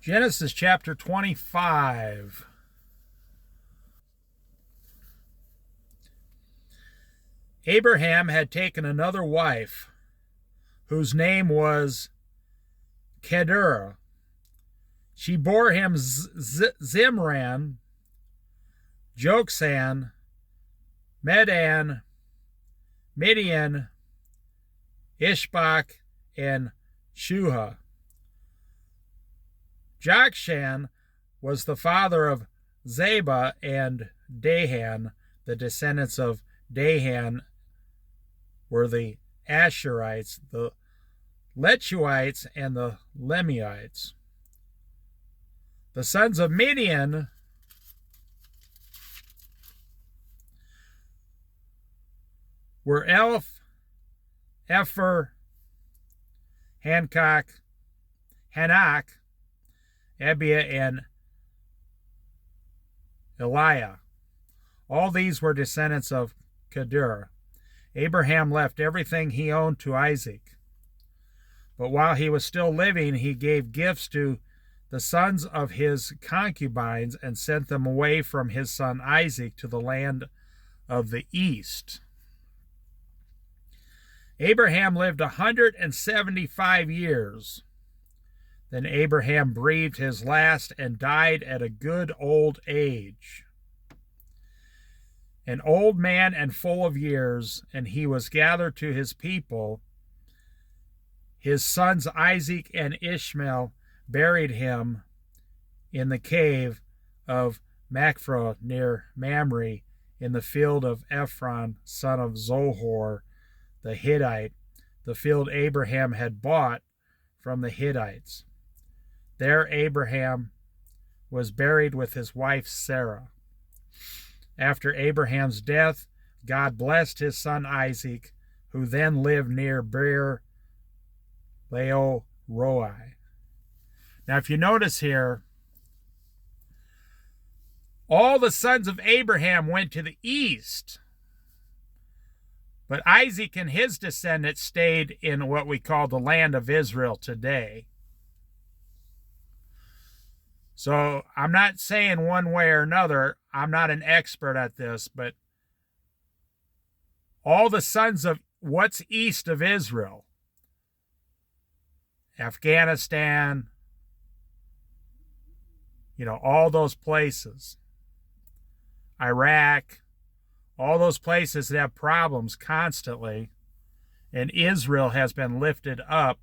Genesis chapter 25. Abraham had taken another wife, whose name was Keturah. She bore him Zimran, Joksan, Medan, Midian, Ishbak, and Shuha. Jokshan was the father of Zeba and Dahan. The descendants of Dahan were the Asherites, the Lechuites, and the Lemites. The sons of Midian were Elf, Epher, Hanak, Ebiah, and Eliah. All these were descendants of Keturah. Abraham left everything he owned to Isaac. But while he was still living, he gave gifts to the sons of his concubines and sent them away from his son Isaac to the land of the east. Abraham lived 175 years. Then Abraham breathed his last and died at a good old age, an old man and full of years, and he was gathered to his people. His sons Isaac and Ishmael buried him in the cave of Machpelah near Mamre in the field of Ephron, son of Zohar, the Hittite, the field Abraham had bought from the Hittites. There Abraham was buried with his wife Sarah. After Abraham's death, God blessed his son Isaac, who then lived near Beer Lahai Roi. Now, if you notice here, all the sons of Abraham went to the east, but Isaac and his descendants stayed in what we call the land of Israel today. So I'm not saying one way or another. I'm not an expert at this, but all the sons of what's east of Israel, Afghanistan, all those places, Iraq, all those places that have problems constantly, and Israel has been lifted up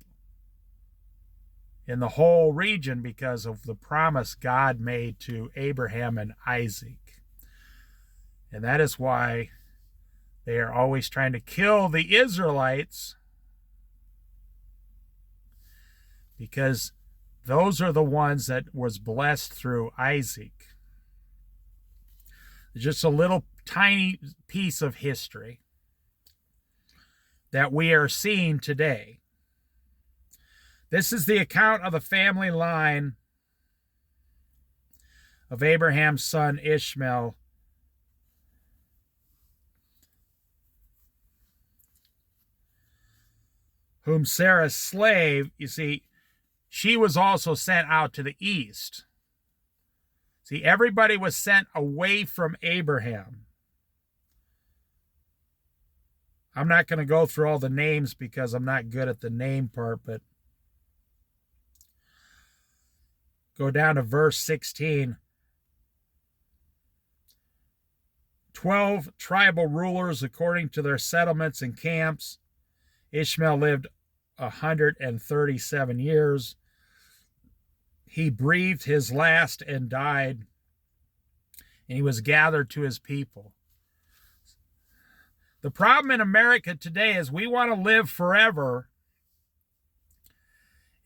in the whole region because of the promise God made to Abraham and Isaac. And that is why they are always trying to kill the Israelites, because those are the ones that was blessed through Isaac. Just a little tiny piece of history that we are seeing today. This is the account of the family line of Abraham's son Ishmael, whom Sarah's slave, you see, she was also sent out to the east. See, everybody was sent away from Abraham. I'm not going to go through all the names because I'm not good at the name part, but go down to verse 16. 12 tribal rulers according to their settlements and camps. Ishmael lived 137 years. He breathed his last and died, and he was gathered to his people. The problem in America today is we want to live forever,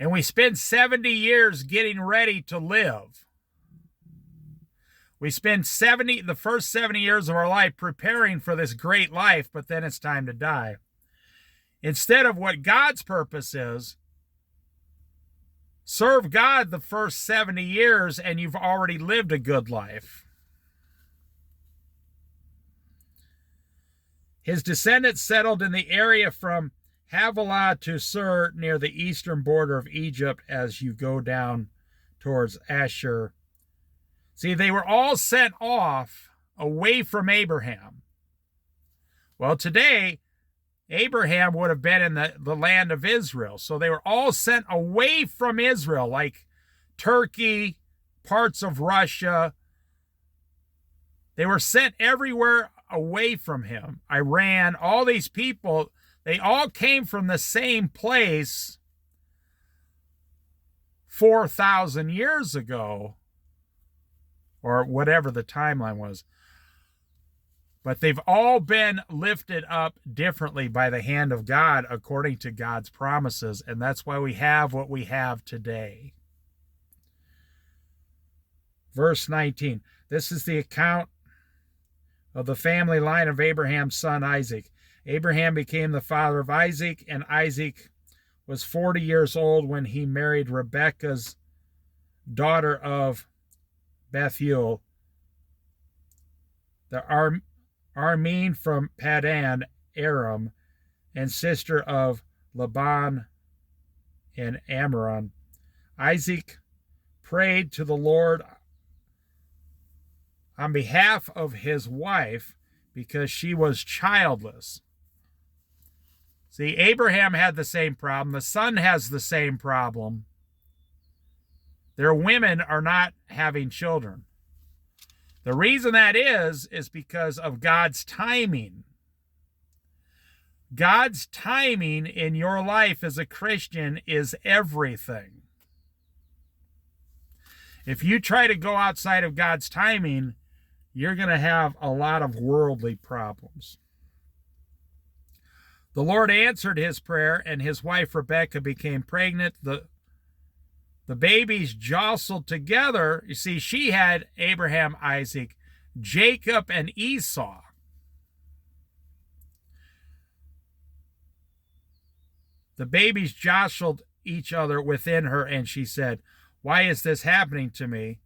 and we spend 70 years getting ready to live. We spend the first 70 years of our life preparing for this great life, but then it's time to die. Instead of what God's purpose is, serve God the first 70 years and you've already lived a good life. His descendants settled in the area from Havilah to Sur near the eastern border of Egypt as you go down towards Ashur. See, they were all sent off away from Abraham. Well, today, Abraham would have been in the land of Israel. So they were all sent away from Israel, like Turkey, parts of Russia. They were sent everywhere away from him. Iran, all these people, they all came from the same place 4,000 years ago, or whatever the timeline was. But they've all been lifted up differently by the hand of God according to God's promises, and that's why we have what we have today. Verse 19. This is the account of the family line of Abraham's son Isaac. Abraham became the father of Isaac, and Isaac was 40 years old when he married Rebekah's daughter of Bethuel, the Aramean from Padan Aram, and sister of Laban and Amoron. Isaac prayed to the Lord on behalf of his wife because she was childless. See, Abraham had the same problem. The son has the same problem. Their women are not having children. The reason that is because of God's timing. God's timing in your life as a Christian is everything. If you try to go outside of God's timing, you're going to have a lot of worldly problems. The Lord answered his prayer, and his wife Rebekah became pregnant. The babies jostled together. You see, she had Abraham, Isaac, Jacob, and Esau. The babies jostled each other within her, and she said, "Why is this happening to me?"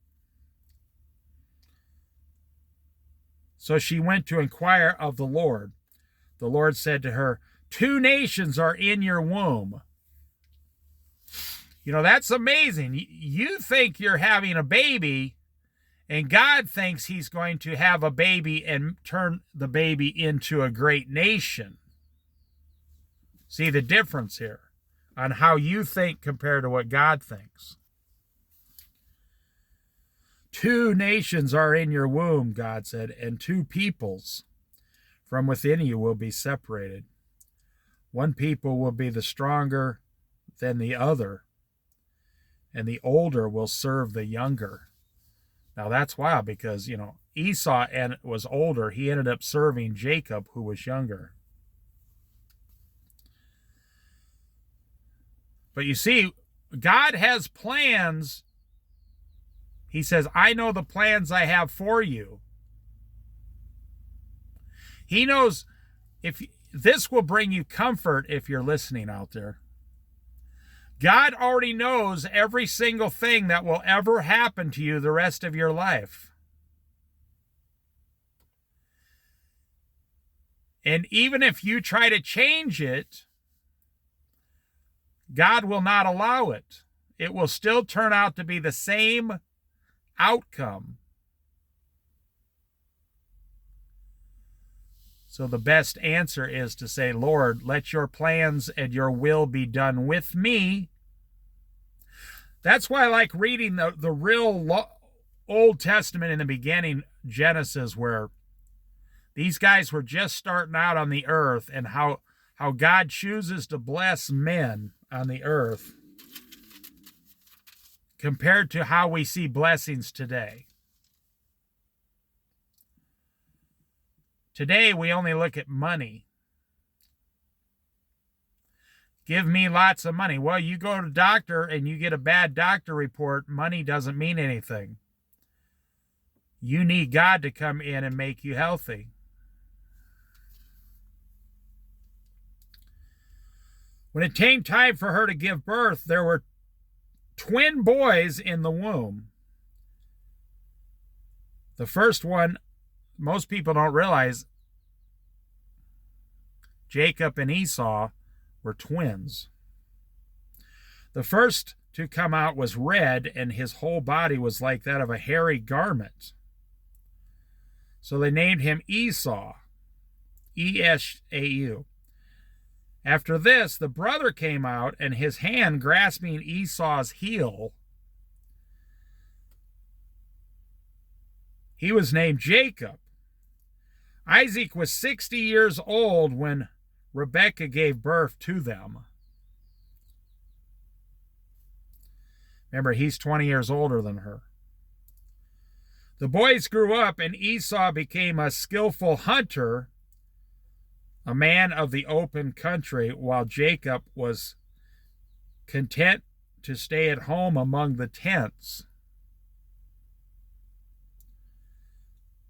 So she went to inquire of the Lord. The Lord said to her, "Two nations are in your womb." You know, that's amazing. You think you're having a baby, and God thinks he's going to have a baby and turn the baby into a great nation. See the difference here on how you think compared to what God thinks. Two nations are in your womb, God said, and two peoples from within you will be separated. One people will be the stronger than the other, and the older will serve the younger. Now that's wild because, you know, Esau was older. He ended up serving Jacob, who was younger. But you see, God has plans. He says, "I know the plans I have for you." He knows if this will bring you comfort if you're listening out there. God already knows every single thing that will ever happen to you the rest of your life. And even if you try to change it, God will not allow it. It will still turn out to be the same outcome. So the best answer is to say, "Lord, let your plans and your will be done with me." That's why I like reading the real Old Testament in the beginning, Genesis, where these guys were just starting out on the earth, and how God chooses to bless men on the earth compared to how we see blessings today. Today, we only look at money. Give me lots of money. Well, you go to the doctor and you get a bad doctor report, money doesn't mean anything. You need God to come in and make you healthy. When it came time for her to give birth, there were twin boys in the womb. The first one, most people don't realize, Jacob and Esau were twins. The first to come out was red, and his whole body was like that of a hairy garment. So they named him Esau, Esau. After this, the brother came out, and his hand grasping Esau's heel, he was named Jacob. Isaac was 60 years old when Rebekah gave birth to them. Remember, he's 20 years older than her. The boys grew up, and Esau became a skillful hunter, a man of the open country, while Jacob was content to stay at home among the tents.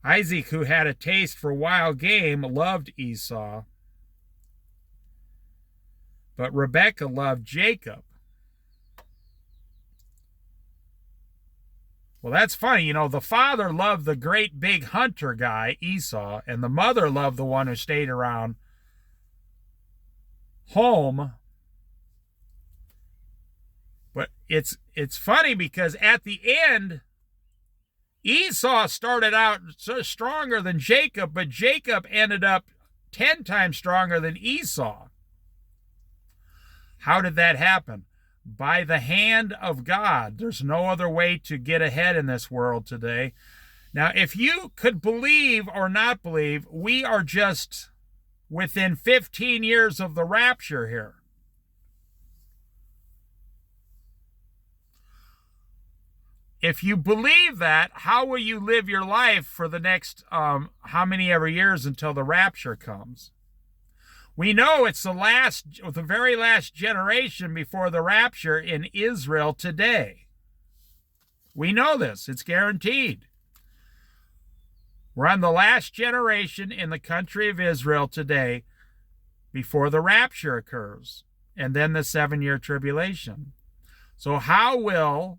Isaac, who had a taste for wild game, loved Esau, but Rebekah loved Jacob. Well, that's funny. You know, the father loved the great big hunter guy, Esau, and the mother loved the one who stayed around home. But it's funny because at the end, Esau started out so stronger than Jacob, but Jacob ended up 10 times stronger than Esau. How did that happen? By the hand of God. There's no other way to get ahead in this world today. Now, if you could believe or not believe, we are just within 15 years of the rapture here. If you believe that, how will you live your life for the next how many ever years until the rapture comes? We know it's the very last generation before the rapture in Israel today. We know this. It's guaranteed. We're on the last generation in the country of Israel today before the rapture occurs, and then the 7-year tribulation. So how will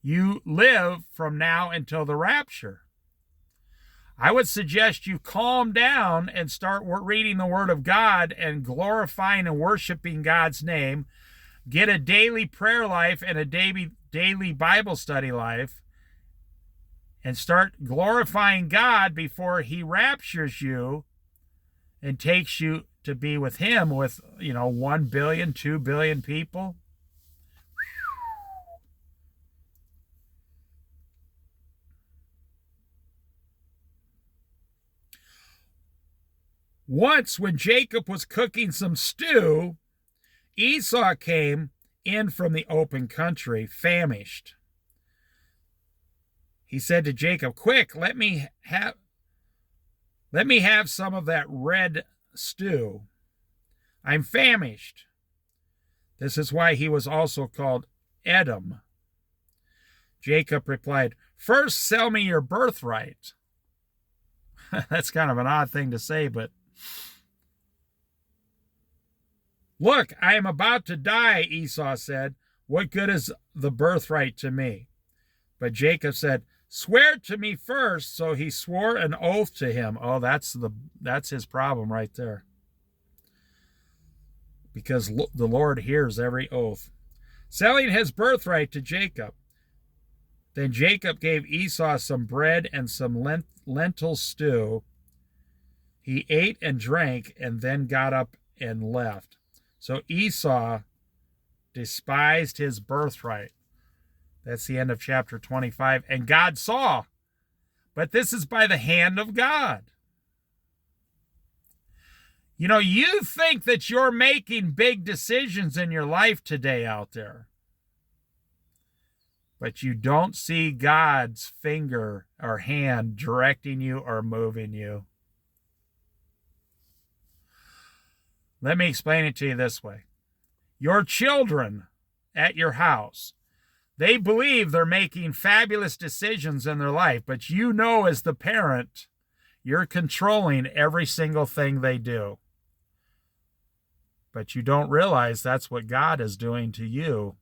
you live from now until the rapture? I would suggest you calm down and start reading the Word of God and glorifying and worshiping God's name. Get a daily prayer life and a daily Bible study life, and start glorifying God before He raptures you and takes you to be with Him with, 1 billion, 2 billion people. Once, when Jacob was cooking some stew, Esau came in from the open country, famished. He said to Jacob, "Quick, let me have some of that red stew. I'm famished." This is why he was also called Edom. Jacob replied, "First, sell me your birthright." That's kind of an odd thing to say, but "Look, I am about to die," Esau said. "What good is the birthright to me?" But Jacob said, "Swear to me first." So he swore an oath to him. Oh, that's his problem right there. Because the Lord hears every oath. Selling his birthright to Jacob. Then Jacob gave Esau some bread and some lentil stew. He ate and drank and then got up and left. So Esau despised his birthright. That's the end of chapter 25. And God saw. But this is by the hand of God. You think that you're making big decisions in your life today out there. But you don't see God's finger or hand directing you or moving you. Let me explain it to you this way. Your children at your house, they believe they're making fabulous decisions in their life, but as the parent, you're controlling every single thing they do. But you don't realize that's what God is doing to you